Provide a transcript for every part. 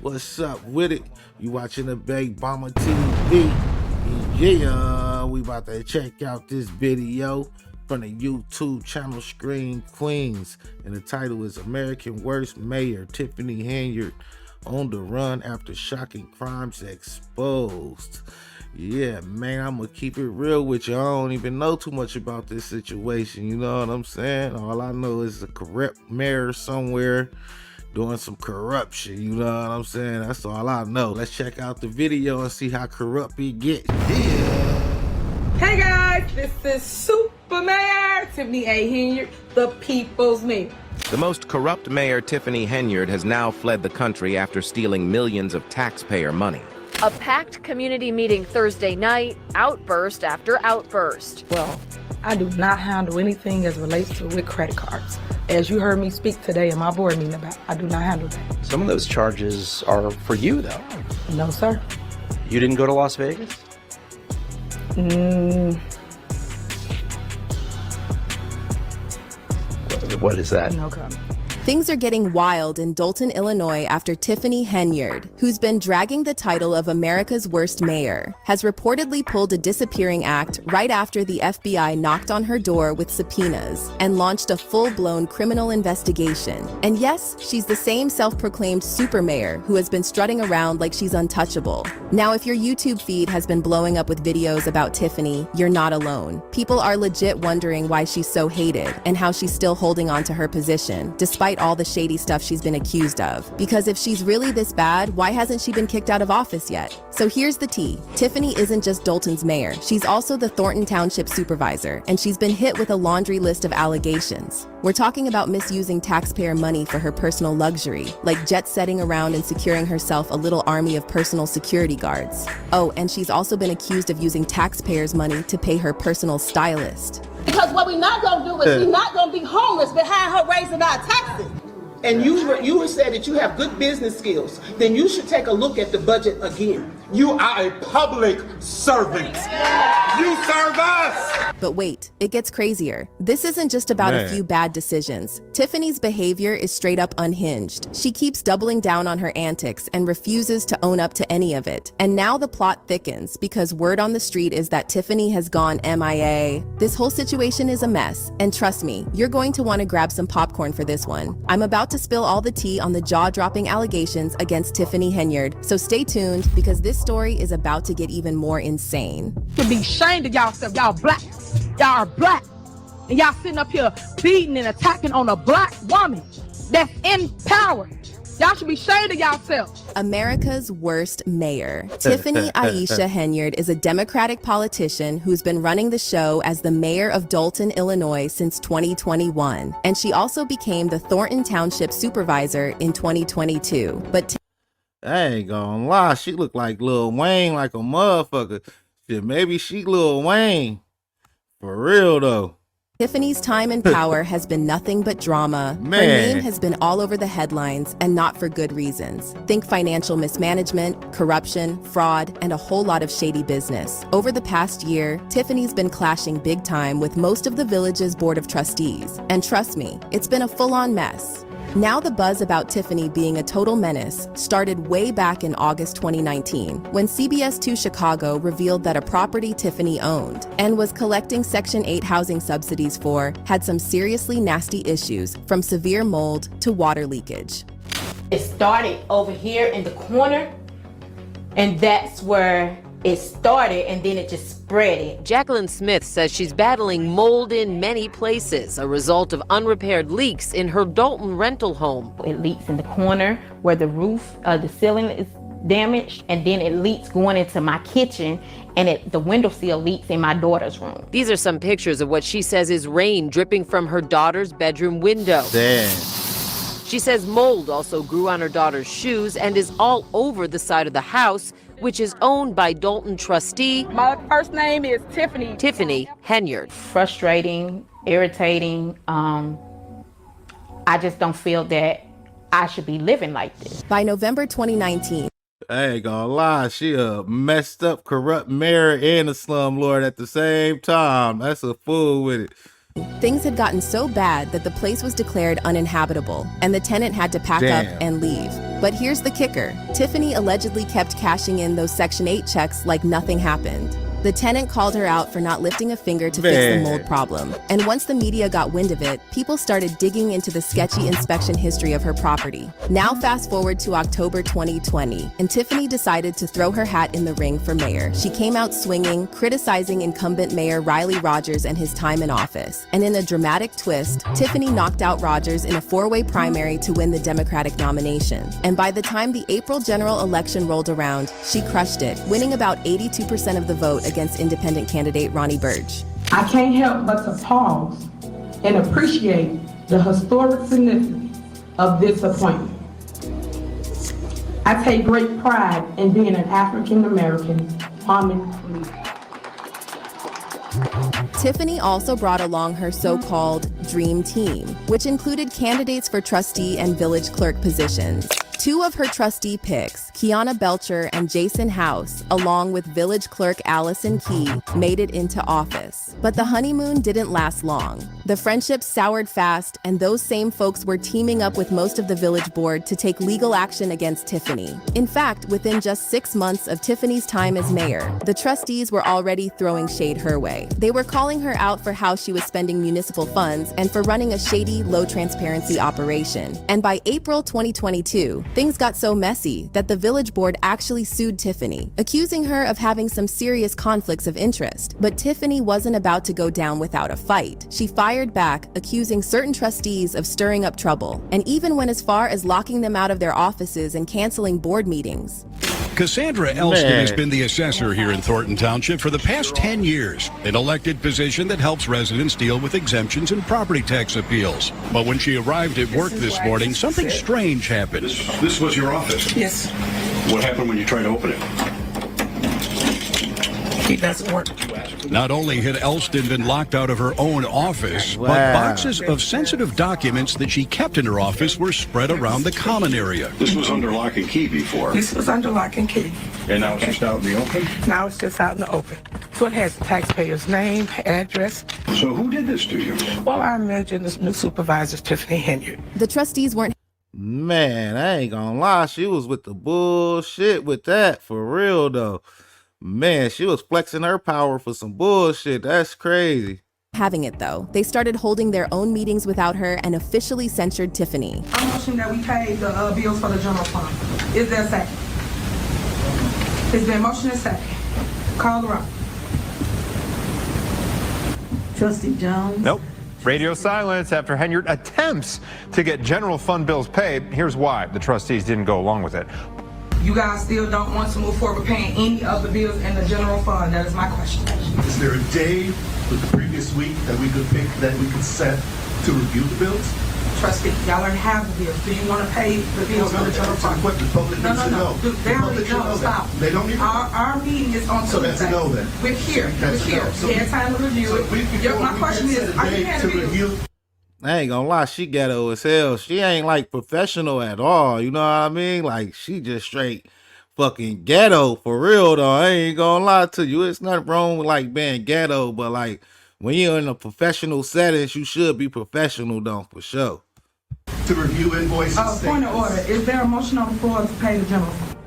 What's up with it? You watching the Big Bomber TV? Yeah, we about to check out this video from the YouTube channel Screen Queens, and the title is American Worst Mayor Tiffany Henyard on the run after shocking crimes exposed. Yeah, man, I'm gonna keep it real with you. I don't even know too much about this situation, you know what I'm saying? All I know is a corrupt mayor somewhere doing some corruption, you know what I'm saying? That's all I know. Let's check out the video and see how corrupt it gets. Yeah. Hey guys, this is Super Mayor Tiffany A. Henyard, the people's mayor. The most corrupt mayor, Tiffany Henyard, has now fled the country after stealing millions of taxpayer money. A packed community meeting Thursday night, outburst after outburst. Well, I do not handle anything as relates to with credit cards. As you heard me speak today in my board meeting about, I do not handle that. Some of those charges are for you, though. No, sir. You didn't go to Las Vegas? What is that? No comment. Things are getting wild in Dolton, Illinois after Tiffany Henyard, who's been dragging the title of America's Worst Mayor, has reportedly pulled a disappearing act right after the FBI knocked on her door with subpoenas and launched a full-blown criminal investigation. And yes, she's the same self-proclaimed super mayor who has been strutting around like she's untouchable. Now, if your YouTube feed has been blowing up with videos about Tiffany, you're not alone. People are legit wondering why she's so hated and how she's still holding on to her position, despite all the shady stuff she's been accused of. Because if she's really this bad, why hasn't she been kicked out of office yet? So here's the tea. Tiffany isn't just Dolton's mayor. She's also the Thornton Township supervisor, and she's been hit with a laundry list of allegations. We're talking about misusing taxpayer money for her personal luxury, like jet-setting around and securing herself a little army of personal security guards. Oh, and she's also been accused of using taxpayers' money to pay her personal stylist. Because what we're not going to do is we're not going to be homeless behind her raising our taxes. And you said that you have good business skills, then you should take a look at the budget again. You are a public servant. You serve us. But wait, it gets crazier. This isn't just about a few bad decisions. Tiffany's behavior is straight up unhinged. She keeps doubling down on her antics and refuses to own up to any of it. And now the plot thickens because word on the street is that Tiffany has gone MIA. This whole situation is a mess. And trust me, you're going to want to grab some popcorn for this one. I'm about to spill all the tea on the jaw-dropping allegations against Tiffany Henyard. So stay tuned because this story is about to get even more insane. To be ashamed of y'allself, y'all black. Y'all are black. And y'all sitting up here beating and attacking on a black woman that's in power. Y'all should be ashamed of y'allself. America's worst mayor. Tiffany Aisha Henyard is a Democratic politician who's been running the show as the mayor of Dolton, Illinois since 2021. And she also became the Thornton Township supervisor in 2022. But I ain't gonna lie, she look like Lil Wayne like a motherfucker. Shit, maybe she Lil Wayne. For real though. Tiffany's time in power has been nothing but drama. Her name has been all over the headlines, and not for good reasons. Think financial mismanagement, corruption, fraud, and a whole lot of shady business. Over the past year, Tiffany's been clashing big time with most of the village's board of trustees. And trust me, it's been a full-on mess. Now the buzz about Tiffany being a total menace started way back in August 2019, when CBS 2 Chicago revealed that a property Tiffany owned and was collecting Section 8 housing subsidies for had some seriously nasty issues, from severe mold to water leakage. It started over here in the corner, and that's where it started, and then it just spread it. Jacqueline Smith says she's battling mold in many places, a result of unrepaired leaks in her Dolton rental home. It leaks in the corner where the roof, the ceiling is damaged, and then it leaks going into my kitchen, and the window sill leaks in my daughter's room. These are some pictures of what she says is rain dripping from her daughter's bedroom window. Damn. She says mold also grew on her daughter's shoes and is all over the side of the house, which is owned by Dolton trustee. My first name is Tiffany. Tiffany Henyard. Frustrating, irritating. I just don't feel that I should be living like this. By November 2019, I ain't gonna lie, she a messed up, corrupt mayor and a slumlord at the same time. That's a fool with it. Things had gotten so bad that the place was declared uninhabitable, and the tenant had to pack up and leave. But here's the kicker. Tiffany allegedly kept cashing in those Section 8 checks like nothing happened. The tenant called her out for not lifting a finger to fix the mold problem. And once the media got wind of it, people started digging into the sketchy inspection history of her property. Now fast forward to October 2020, and Tiffany decided to throw her hat in the ring for mayor. She came out swinging, criticizing incumbent Mayor Riley Rogers and his time in office. And in a dramatic twist, Tiffany knocked out Rogers in a four-way primary to win the Democratic nomination. And by the time the April general election rolled around, she crushed it, winning about 82% of the vote against independent candidate Ronnie Burge. I can't help but to pause and appreciate the historic significance of this appointment. I take great pride in being an African American woman leader. Tiffany also brought along her so-called dream team, which included candidates for trustee and village clerk positions. Two of her trustee picks, Kiana Belcher and Jason House, along with village clerk Allison Key, made it into office. But the honeymoon didn't last long. The friendships soured fast, and those same folks were teaming up with most of the village board to take legal action against Tiffany. In fact, within just 6 months of Tiffany's time as mayor, the trustees were already throwing shade her way. They were calling her out for how she was spending municipal funds and for running a shady, low-transparency operation. And by April 2022, things got so messy that the village board actually sued Tiffany, accusing her of having some serious conflicts of interest. But Tiffany wasn't about to go down without a fight. She fired back, accusing certain trustees of stirring up trouble, and even went as far as locking them out of their offices and canceling board meetings. Cassandra Elston has been the assessor here in Thornton Township for the past 10 years, an elected position that helps residents deal with exemptions and property tax appeals. But when she arrived at work this morning, something strange happened. This was your office? Yes. What happened when you tried to open it? It doesn't work. Not only had Elston been locked out of her own office, but boxes of sensitive documents that she kept in her office were spread around the common area. This was under lock and key before. This was under lock and key. And now it's just out in the open? Now it's just out in the open. So it has the taxpayer's name, address. So who did this to you? Well, I imagine this new supervisor, Tiffany Henyard. The trustees weren't. Man, I ain't gonna lie, she was with the bullshit with that, for real though. Man, she was flexing her power for some bullshit. That's crazy. Having it though. They started holding their own meetings without her and officially censured Tiffany. I'm motioning that we pay the bills for the general fund. Is there a second? Is there a motion and second? Call the roll. Trustee Jones? Nope. Radio silence after Henyard attempts to get general fund bills paid. Here's why the trustees didn't go along with it. You guys still don't want to move forward with paying any of the bills in the general fund? That is my question. Is there a day with the previous week that we could pick, that we could set to review the bills? Trustee, y'all already have the bills. Do you want to pay the bills in the general fund? What the public needs to know. They already know. Stop. They don't need to know. Our meeting is on Tuesday. So that's a no then. We're here. That's We're here. So we had time to review it. My question is, are you paying the bills? I ain't gonna lie, she ghetto as hell. She ain't like professional at all. You know what I mean? Like she just straight fucking ghetto for real though. I ain't gonna lie to you. It's nothing wrong with like being ghetto, but like when you're in a professional settings, you should be professional though, for sure. To review invoices. Point of order. Is there a motion on the floor to pay the general fund?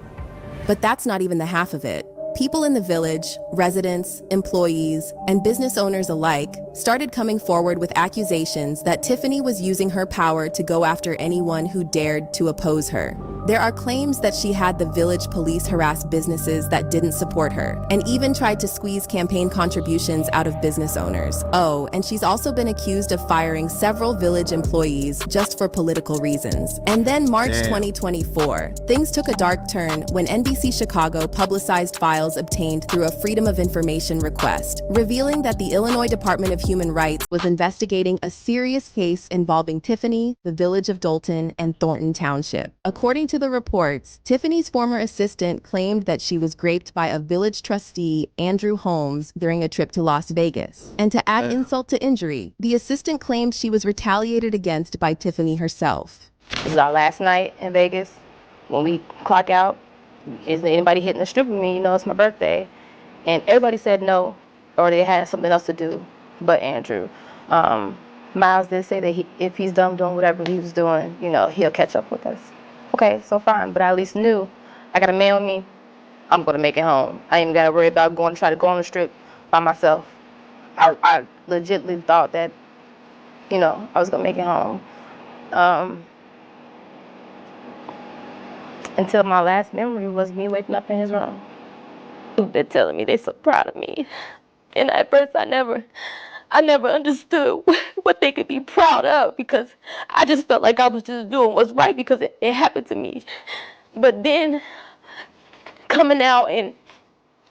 But that's not even the half of it. People in the village, residents, employees, and business owners alike started coming forward with accusations that Tiffany was using her power to go after anyone who dared to oppose her. There are claims that she had the village police harass businesses that didn't support her, and even tried to squeeze campaign contributions out of business owners. Oh, and she's also been accused of firing several village employees just for political reasons. And then March 2024, things took a dark turn when NBC Chicago publicized files obtained through a Freedom of Information request, revealing that the Illinois Department of Human Rights was investigating a serious case involving Tiffany, the village of Dolton, and Thornton Township. According to the reports, Tiffany's former assistant claimed that she was raped by a village trustee, Andrew Holmes, during a trip to Las Vegas. And to add insult to injury, the assistant claimed she was retaliated against by Tiffany herself. This is our last night in Vegas. When we clock out, is anybody hitting the strip with me? You know, it's my birthday. And everybody said no, or they had something else to do but Andrew. Miles did say that if he's done doing whatever he was doing, he'll catch up with us. Okay, so fine, but I at least knew I got a man with me. I'm gonna make it home. I ain't gotta worry about try to go on the strip by myself. I legitimately thought that, I was gonna make it home. Until my last memory was me waking up in his room. They're telling me they're so proud of me. And at first I never understood what they could be proud of, because I just felt like I was just doing what's right because it happened to me. But then coming out and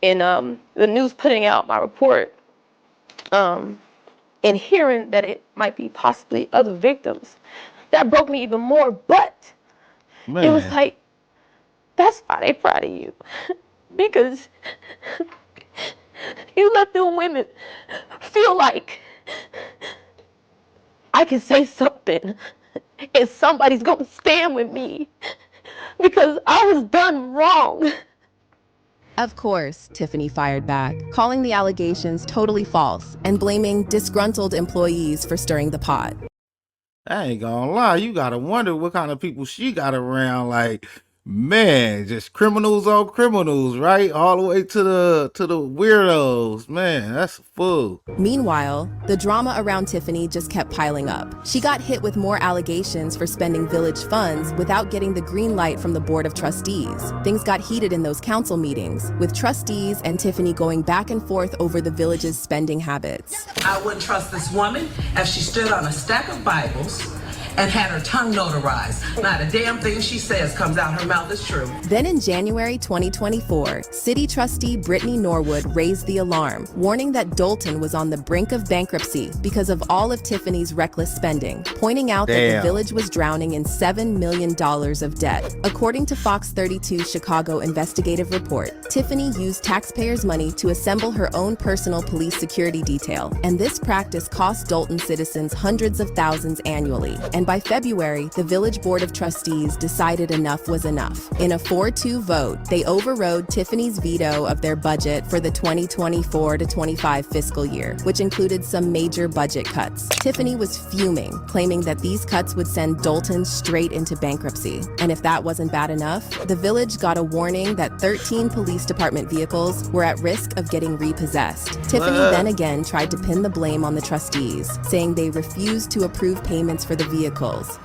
the news putting out my report, and hearing that it might be possibly other victims, that broke me even more. But it was like, that's why they proud of you. Because you let them women feel like I can say something and somebody's gonna stand with me because I was done wrong. Of course, Tiffany fired back, calling the allegations totally false and blaming disgruntled employees for stirring the pot. I ain't gonna lie, you gotta wonder what kind of people she got around. Like, man, just criminals on criminals, right? All the way to the weirdos. Man, that's a fool. Meanwhile, the drama around Tiffany just kept piling up. She got hit with more allegations for spending village funds without getting the green light from the Board of Trustees. Things got heated in those council meetings, with trustees and Tiffany going back and forth over the village's spending habits. I wouldn't trust this woman if she stood on a stack of Bibles and had her tongue notarized. Not a damn thing she says comes out her mouth is true. Then in January 2024, City Trustee Brittany Norwood raised the alarm, warning that Dolton was on the brink of bankruptcy because of all of Tiffany's reckless spending, pointing out that the village was drowning in $7 million of debt. According to Fox 32's Chicago investigative report, Tiffany used taxpayers' money to assemble her own personal police security detail, and this practice cost Dolton citizens hundreds of thousands annually. And by February, the Village Board of Trustees decided enough was enough. In a 4-2 vote, they overrode Tiffany's veto of their budget for the 2024-25 fiscal year, which included some major budget cuts. Tiffany was fuming, claiming that these cuts would send Dolton straight into bankruptcy. And if that wasn't bad enough, the village got a warning that 13 police department vehicles were at risk of getting repossessed. Tiffany then again tried to pin the blame on the trustees, saying they refused to approve payments for the vehicles.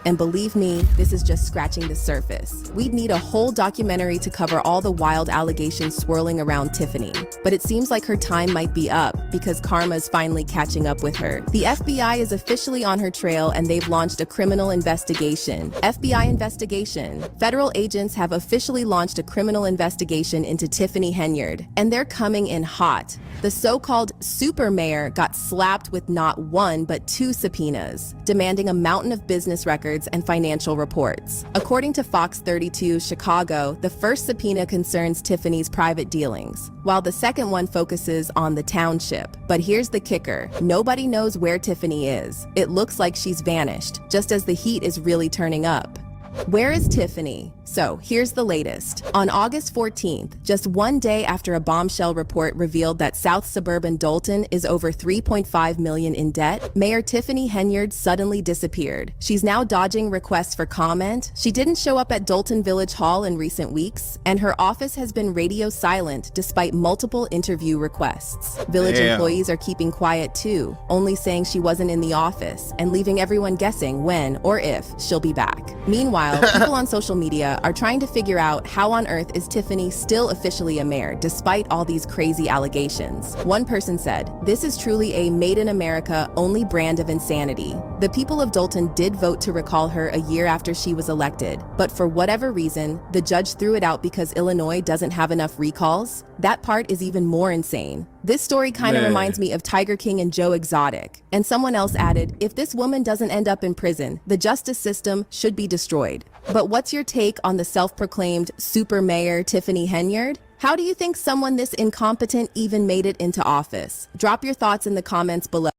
And believe me, this is just scratching the surface. We'd need a whole documentary to cover all the wild allegations swirling around Tiffany. But it seems like her time might be up because karma's finally catching up with her. The FBI is officially on her trail and they've launched a criminal investigation. FBI investigation. Federal agents have officially launched a criminal investigation into Tiffany Henyard, and they're coming in hot. The so-called super mayor got slapped with not one but 2 subpoenas, demanding a mountain of business records and financial reports. According to Fox 32 Chicago, the first subpoena concerns Tiffany's private dealings, while the second one focuses on the township. But here's the kicker. Nobody knows where Tiffany is. It looks like she's vanished, just as the heat is really turning up. Where is Tiffany? So here's the latest. On August 14th, just one day after a bombshell report revealed that South Suburban Dolton is over $3.5 million in debt, Mayor Tiffany Henyard suddenly disappeared. She's now dodging requests for comment. She didn't show up at Dolton Village Hall in recent weeks, and her office has been radio silent despite multiple interview requests. Village employees are keeping quiet too, only saying she wasn't in the office and leaving everyone guessing when or if she'll be back. Meanwhile, people on social media are trying to figure out how on earth is Tiffany still officially a mayor despite all these crazy allegations. One person said, "This is truly a made in America only brand of insanity." The people of Dolton did vote to recall her a year after she was elected, but for whatever reason, the judge threw it out because Illinois doesn't have enough recalls. That part is even more insane. This story kind of reminds me of Tiger King and Joe Exotic. And someone else added, if this woman doesn't end up in prison, the justice system should be destroyed. But what's your take on the self-proclaimed super mayor Tiffany Henyard? How do you think someone this incompetent even made it into office? Drop your thoughts in the comments below.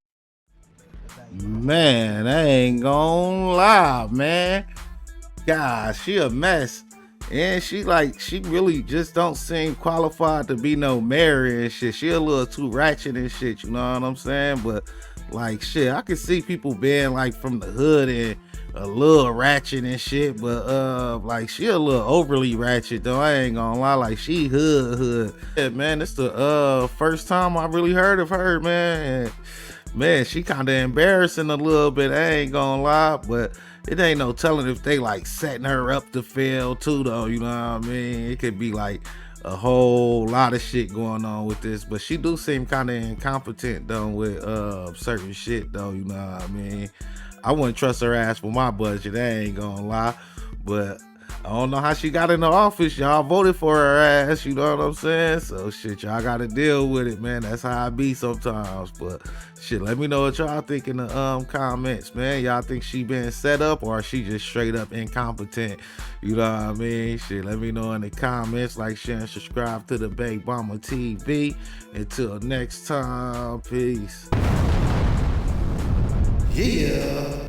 Man, I ain't gonna lie, man. God, she a mess. And she really just don't seem qualified to be no mayor and shit. She a little too ratchet and shit, you know what I'm saying? But Like shit, I could see people being like from the hood and a little ratchet and shit, but like she a little overly ratchet though. I ain't gonna lie, like she hood. Yeah, man, it's the first time I really heard of her, man. And man, she kind of embarrassing a little bit. I ain't gonna lie, but it ain't no telling if they like setting her up to fail too, though. You know what I mean? It could be like a whole lot of shit going on with this, but she do seem kind of incompetent though with certain shit though. You know what I mean? I wouldn't trust her ass for my budget. I ain't gonna lie, but I don't know how she got in the office. Y'all voted for her ass, you know what I'm saying? So shit, y'all gotta deal with it, man. That's how I be sometimes. But shit, let me know what y'all think in the comments, man. Y'all think she been set up or she just straight up incompetent? You know what I mean? Shit, let me know in the comments. Like, share, and subscribe to the Big Mama TV. Until next time, peace. Yeah.